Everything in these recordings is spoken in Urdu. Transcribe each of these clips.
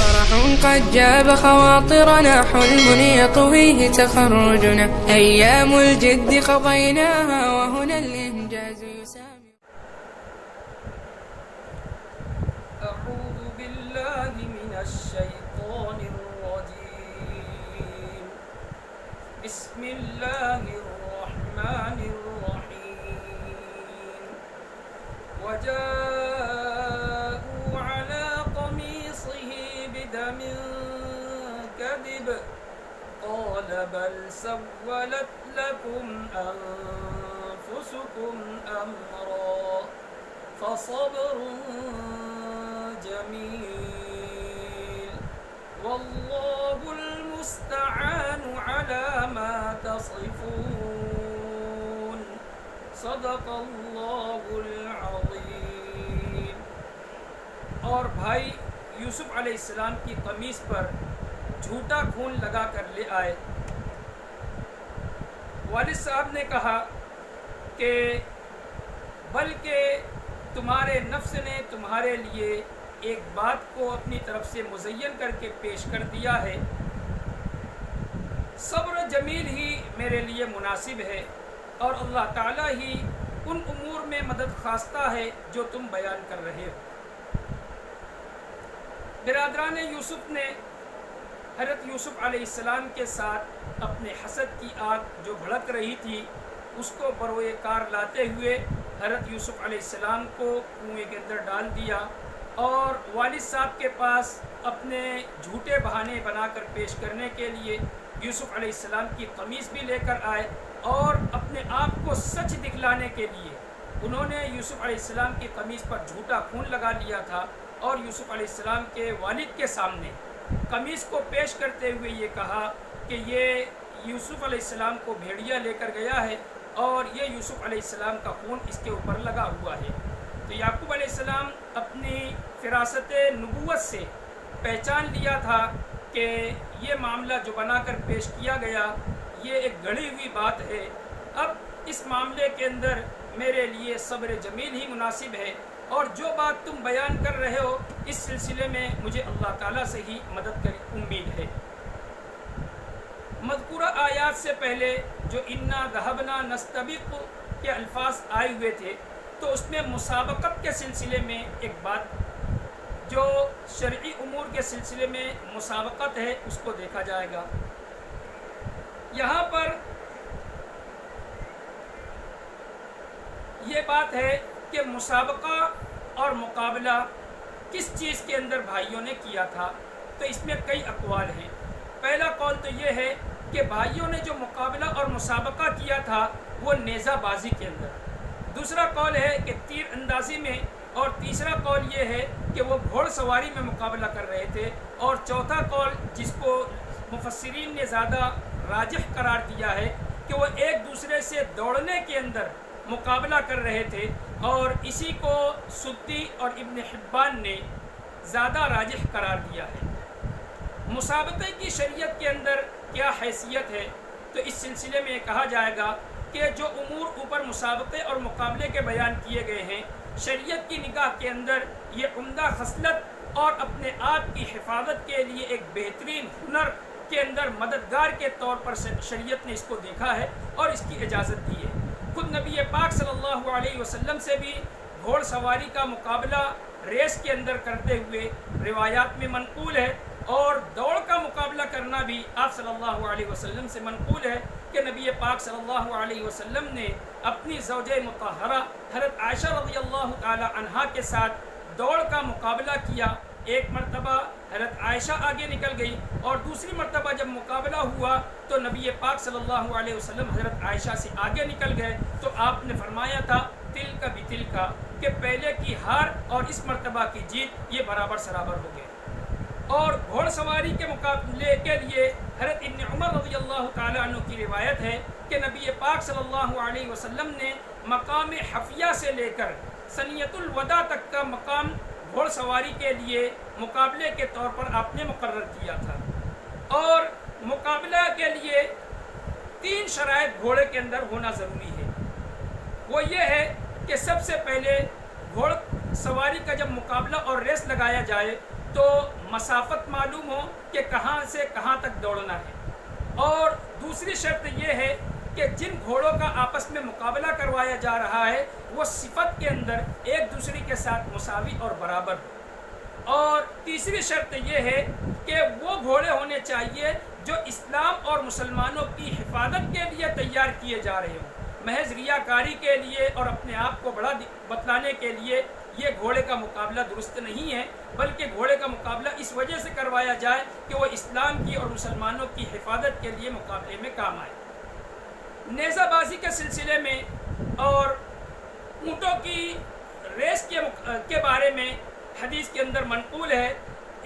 فرح قد جاب خواطرنا حلم يطويه تخرجنا أيام الجد قضيناها وهنا الإنجاز يسامي. أعوذ بالله من الشيطان الرجيم. بسم الله الرحمن الرحيم. وجاءوا على قميصه بدم كذب قال بل سولت لكم أنفسكم أمرا فصبر جميل والله المستعان على ما تصفون. صدق اللہ العظیم. اور بھائی یوسف علیہ السلام کی قمیص پر جھوٹا خون لگا کر لے آئے. والد صاحب نے کہا کہ بلکہ تمہارے نفس نے تمہارے لیے ایک بات کو اپنی طرف سے مزین کر کے پیش کر دیا ہے. صبر جمیل ہی میرے لیے مناسب ہے اور اللہ تعالیٰ ہی ان امور میں مدد خواستہ ہے جو تم بیان کر رہے ہو. برادران یوسف نے حضرت یوسف علیہ السلام کے ساتھ اپنے حسد کی آگ جو بھڑک رہی تھی اس کو بروئے کار لاتے ہوئے حضرت یوسف علیہ السلام کو کنویں کے اندر ڈال دیا اور والد صاحب کے پاس اپنے جھوٹے بہانے بنا کر پیش کرنے کے لیے یوسف علیہ السلام کی قمیص بھی لے کر آئے اور اپنے آپ کو سچ دکھلانے کے لیے انہوں نے یوسف علیہ السلام کی قمیص پر جھوٹا خون لگا لیا تھا اور یوسف علیہ السلام کے والد کے سامنے قمیص کو پیش کرتے ہوئے یہ کہا کہ یہ یوسف علیہ السلام کو بھیڑیا لے کر گیا ہے اور یہ یوسف علیہ السلام کا خون اس کے اوپر لگا ہوا ہے. تو یعقوب علیہ السلام اپنی فراست نبوت سے پہچان لیا تھا کہ یہ معاملہ جو بنا کر پیش کیا گیا یہ ایک گڑھی ہوئی بات ہے. اب اس معاملے کے اندر میرے لیے صبر جمیل ہی مناسب ہے اور جو بات تم بیان کر رہے ہو اس سلسلے میں مجھے اللہ تعالیٰ سے ہی مدد کی امید ہے. مذکورہ آیات سے پہلے جو انا ذہبنا نستبق کے الفاظ آئے ہوئے تھے تو اس میں مسابقت کے سلسلے میں ایک بات جو شرعی امور کے سلسلے میں مسابقت ہے اس کو دیکھا جائے گا. یہاں پر یہ بات ہے کہ مسابقہ اور مقابلہ کس چیز کے اندر بھائیوں نے کیا تھا تو اس میں کئی اقوال ہیں. پہلا قول تو یہ ہے کہ بھائیوں نے جو مقابلہ اور مسابقہ کیا تھا وہ نیزہ بازی کے اندر. دوسرا قول ہے کہ تیر اندازی میں اور تیسرا قول یہ ہے کہ وہ گھوڑ سواری میں مقابلہ کر رہے تھے اور چوتھا قول جس کو مفسرین نے زیادہ راجح قرار دیا ہے کہ وہ ایک دوسرے سے دوڑنے کے اندر مقابلہ کر رہے تھے اور اسی کو سدی اور ابن حبان نے زیادہ راجح قرار دیا ہے. مسابقے کی شریعت کے اندر کیا حیثیت ہے تو اس سلسلے میں یہ کہا جائے گا کہ جو امور اوپر مسابقے اور مقابلے کے بیان کیے گئے ہیں شریعت کی نگاہ کے اندر یہ عمدہ خصلت اور اپنے آپ کی حفاظت کے لیے ایک بہترین ہنر کے اندر مددگار کے طور پر شریعت نے اس کو دیکھا ہے اور اس کی اجازت دی ہے. خود نبی پاک صلی اللہ علیہ وسلم سے بھی گھوڑ سواری کا مقابلہ ریس کے اندر کرتے ہوئے روایات میں منقول ہے اور دوڑ کا مقابلہ کرنا بھی آپ صلی اللہ علیہ وسلم سے منقول ہے کہ نبی پاک صلی اللہ علیہ وسلم نے اپنی زوجہ مطہرہ حضرت عائشہ رضی اللہ تعالی عنہا کے ساتھ دوڑ کا مقابلہ کیا. ایک مرتبہ حضرت عائشہ آگے نکل گئی اور دوسری مرتبہ جب مقابلہ ہوا تو نبی پاک صلی اللہ علیہ وسلم حضرت عائشہ سے آگے نکل گئے تو آپ نے فرمایا تھا تل کا بھی تل کا کہ پہلے کی ہار اور اس مرتبہ کی جیت یہ برابر سرابر ہو گئے. اور گھوڑ سواری کے مقابلے کے لیے حضرت ابن عمر رضی اللہ تعالی عنہ کی روایت ہے کہ نبی پاک صلی اللہ علیہ وسلم نے مقام حفیہ سے لے کر ثنیۃ الوداع تک کا مقام گھوڑ سواری کے لیے مقابلے کے طور پر آپ نے مقرر کیا تھا. اور مقابلہ کے لیے 3 شرائط گھوڑے کے اندر ہونا ضروری ہے. وہ یہ ہے کہ سب سے پہلے گھوڑ سواری کا جب مقابلہ اور ریس لگایا جائے تو مسافت معلوم ہو کہ کہاں سے کہاں تک دوڑنا ہے، اور دوسری شرط یہ ہے کہ جن گھوڑوں کا آپس میں مقابلہ کروایا جا رہا ہے وہ صفت کے اندر ایک دوسرے کے ساتھ مساوی اور برابر ہو، اور تیسری شرط یہ ہے کہ وہ گھوڑے ہونے چاہیے جو اسلام اور مسلمانوں کی حفاظت کے لیے تیار کیے جا رہے ہوں، محض ریاکاری کے لیے اور اپنے آپ کو بڑا بتلانے کے لیے یہ گھوڑے کا مقابلہ درست نہیں ہے، بلکہ گھوڑے کا مقابلہ اس وجہ سے کروایا جائے کہ وہ اسلام کی اور مسلمانوں کی حفاظت کے لیے مقابلے میں کام آئے۔ نیزہ بازی کے سلسلے میں اور اونٹوں کی ریس کے بارے میں حدیث کے اندر منقول ہے،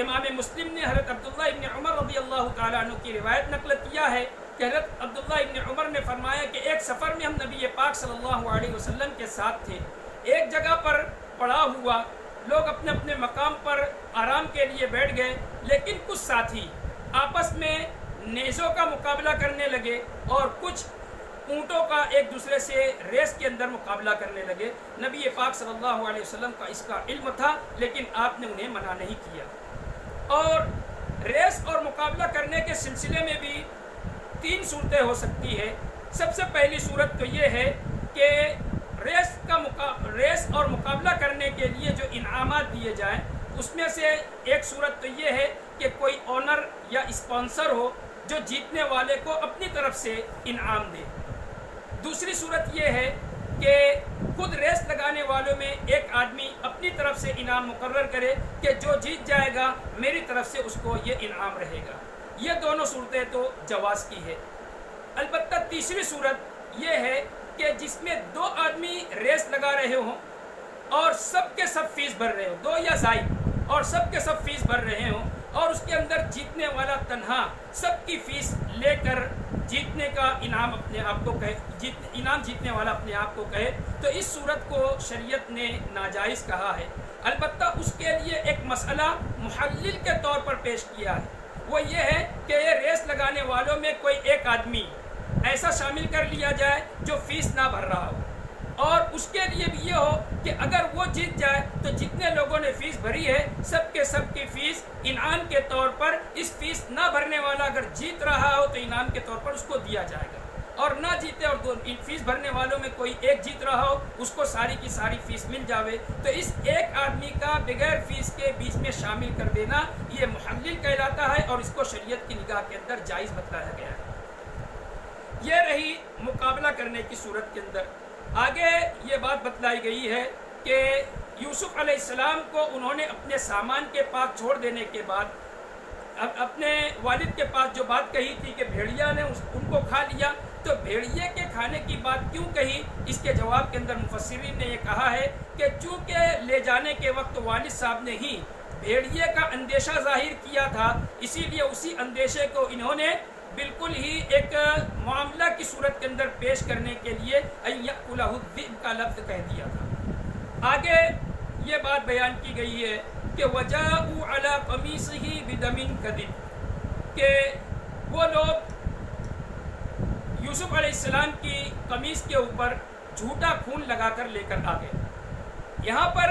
امام مسلم نے حضرت عبداللہ ابن عمر رضی اللہ تعالیٰ عنہ کی روایت نقل کیا ہے کہ حضرت عبداللہ ابن عمر نے فرمایا کہ ایک سفر میں ہم نبی پاک صلی اللہ علیہ وسلم کے ساتھ تھے، ایک جگہ پر پڑاؤ ہوا، لوگ اپنے اپنے مقام پر آرام کے لیے بیٹھ گئے، لیکن کچھ ساتھی آپس میں نیزوں کا مقابلہ کرنے لگے اور کچھ اونٹوں کا ایک دوسرے سے ریس کے اندر مقابلہ کرنے لگے۔ نبی پاک صلی اللہ علیہ وسلم کا اس کا علم تھا، لیکن آپ نے انہیں منع نہیں کیا۔ اور ریس اور مقابلہ کرنے کے سلسلے میں بھی 3 صورتیں ہو سکتی ہے۔ سب سے پہلی صورت تو یہ ہے کہ ریس اور مقابلہ کرنے کے لیے جو انعامات دیے جائیں، اس میں سے ایک صورت تو یہ ہے کہ کوئی آنر یا اسپانسر ہو جو جیتنے والے کو اپنی طرف سے انعام دے۔ دوسری صورت یہ ہے کہ خود ریس لگانے والوں میں ایک آدمی اپنی طرف سے انعام مقرر کرے کہ جو جیت جائے گا میری طرف سے اس کو یہ انعام رہے گا۔ یہ دونوں صورتیں تو جواز کی ہے۔ البتہ تیسری صورت یہ ہے کہ جس میں 2 آدمی ریس لگا رہے ہوں اور سب کے سب فیس بھر رہے ہوں، 2 یا زائد، اور سب کے سب فیس بھر رہے ہوں، اور اس کے اندر جیتنے والا تنہا سب کی فیس لے کر جیتنے کا انعام اپنے آپ کو کہے، انعام جیتنے والا اپنے آپ کو کہے، تو اس صورت کو شریعت نے ناجائز کہا ہے۔ البتہ اس کے لیے ایک مسئلہ محلل کے طور پر پیش کیا ہے، وہ یہ ہے کہ یہ ریس لگانے والوں میں کوئی ایک آدمی ایسا شامل کر لیا جائے جو فیس نہ بھر رہا ہو، اور اس کے لیے بھی یہ ہو کہ اگر وہ جیت جائے تو جتنے لوگوں نے فیس بھری ہے سب کے سب کی فیس انعام کے طور پر، اس فیس نہ بھرنے والا اگر جیت رہا ہو تو انعام کے طور پر اس کو دیا جائے گا، اور نہ جیتے اور فیس بھرنے والوں میں کوئی ایک جیت رہا ہو اس کو ساری کی ساری فیس مل جاوے۔ تو اس ایک آدمی کا بغیر فیس کے بیچ میں شامل کر دینا یہ محلل کہلاتا ہے، اور اس کو شریعت کی نگاہ کے اندر جائز بتلایا گیا ہے۔ یہ رہی مقابلہ کرنے کی صورت کے اندر۔ آگے یہ بات بتلائی گئی ہے کہ یوسف علیہ السلام کو انہوں نے اپنے سامان کے پاس چھوڑ دینے کے بعد اپنے والد کے پاس جو بات کہی تھی کہ بھیڑیا نے ان کو کھا لیا، تو بھیڑیے کے کھانے کی بات کیوں کہی، اس کے جواب کے اندر مفسرین نے یہ کہا ہے کہ چونکہ لے جانے کے وقت والد صاحب نے ہی بھیڑیے کا اندیشہ ظاہر کیا تھا، اسی لیے اسی اندیشے کو انہوں نے بالکل ہی ایک معاملہ کی صورت کے اندر پیش کرنے کے لیے ان یأکلہ الذئب کا لفظ کہہ دیا تھا۔ آگے یہ بات بیان کی گئی ہے کہ وَجَاءُوا عَلَىٰ قَمِيصِهِ بِدَمٍ كَذِبٍ، کہ وہ لوگ یوسف علیہ السلام کی قمیص کے اوپر جھوٹا خون لگا کر لے کر آ گئے۔ یہاں پر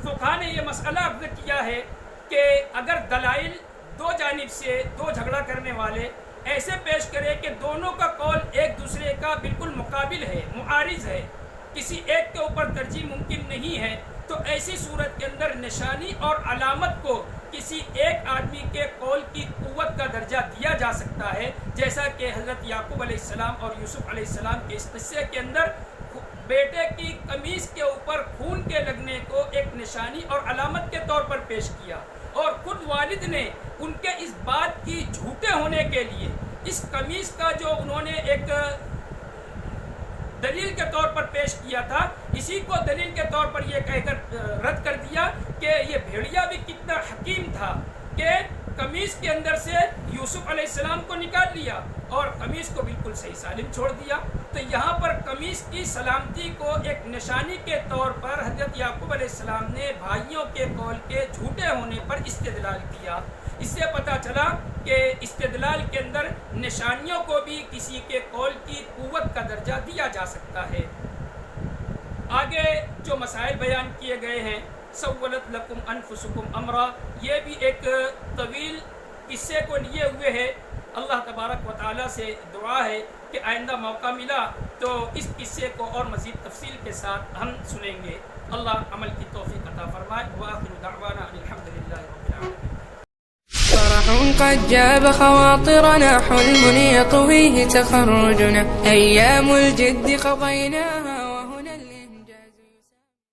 فقہاء نے یہ مسئلہ عرض کیا ہے کہ اگر دلائل 2 جانب سے 2 جھگڑا کرنے والے ایسے پیش کرے کہ دونوں کا قول ایک دوسرے کا بالکل مقابل ہے، معارض ہے، کسی ایک کے اوپر ترجیح ممکن نہیں ہے، تو ایسی صورت کے اندر نشانی اور علامت کو کسی ایک آدمی کے قول کی قوت کا درجہ دیا جا سکتا ہے، جیسا کہ حضرت یعقوب علیہ السلام اور یوسف علیہ السلام کے اس قصے کے اندر بیٹے کی قمیص کے اوپر خون کے لگنے کو ایک نشانی اور علامت کے طور پر پیش کیا، اور خود والد نے ان کے اس بات کی جھوٹے ہونے کے لیے اس قمیص کا جو انہوں نے ایک دلیل کے طور پر پیش کیا تھا، اسی کو دلیل کے طور پر یہ کہہ کر رد کر دیا کہ یہ بھیڑیا بھی کتنا حکیم تھا کہ قمیص کے اندر سے یوسف علیہ السلام کو نکال لیا اور قمیص کو بالکل صحیح سالم چھوڑ دیا۔ تو یہاں پر قمیص کی سلامتی کو ایک نشانی کے طور پر حضرت یعقوب علیہ السلام نے بھائیوں کے قول کے جھوٹے ہونے پر استدلال کیا۔ اس سے پتہ چلا کہ استدلال کے اندر نشانیوں کو بھی کسی کے قول کی قوت کا درجہ دیا جا سکتا ہے۔ آگے جو مسائل بیان کیے گئے ہیں، سولت لکم انفسکم امرا، یہ بھی ایک طویل قصے کو لیے ہوئے ہے. اللہ تبارک و تعالیٰ سے دعا ہے کہ آئندہ موقع ملا تو اس قصے کو اور مزید تفصیل کے ساتھ ہم سنیں گے. اللہ عمل کی توفیق عطا فرمائے. وآخر دعوانا الحمد للہ رب العالمین. فرح قد جاب خواطرنا، حلم يطويه تخرجنا، أيام الجد قضيناها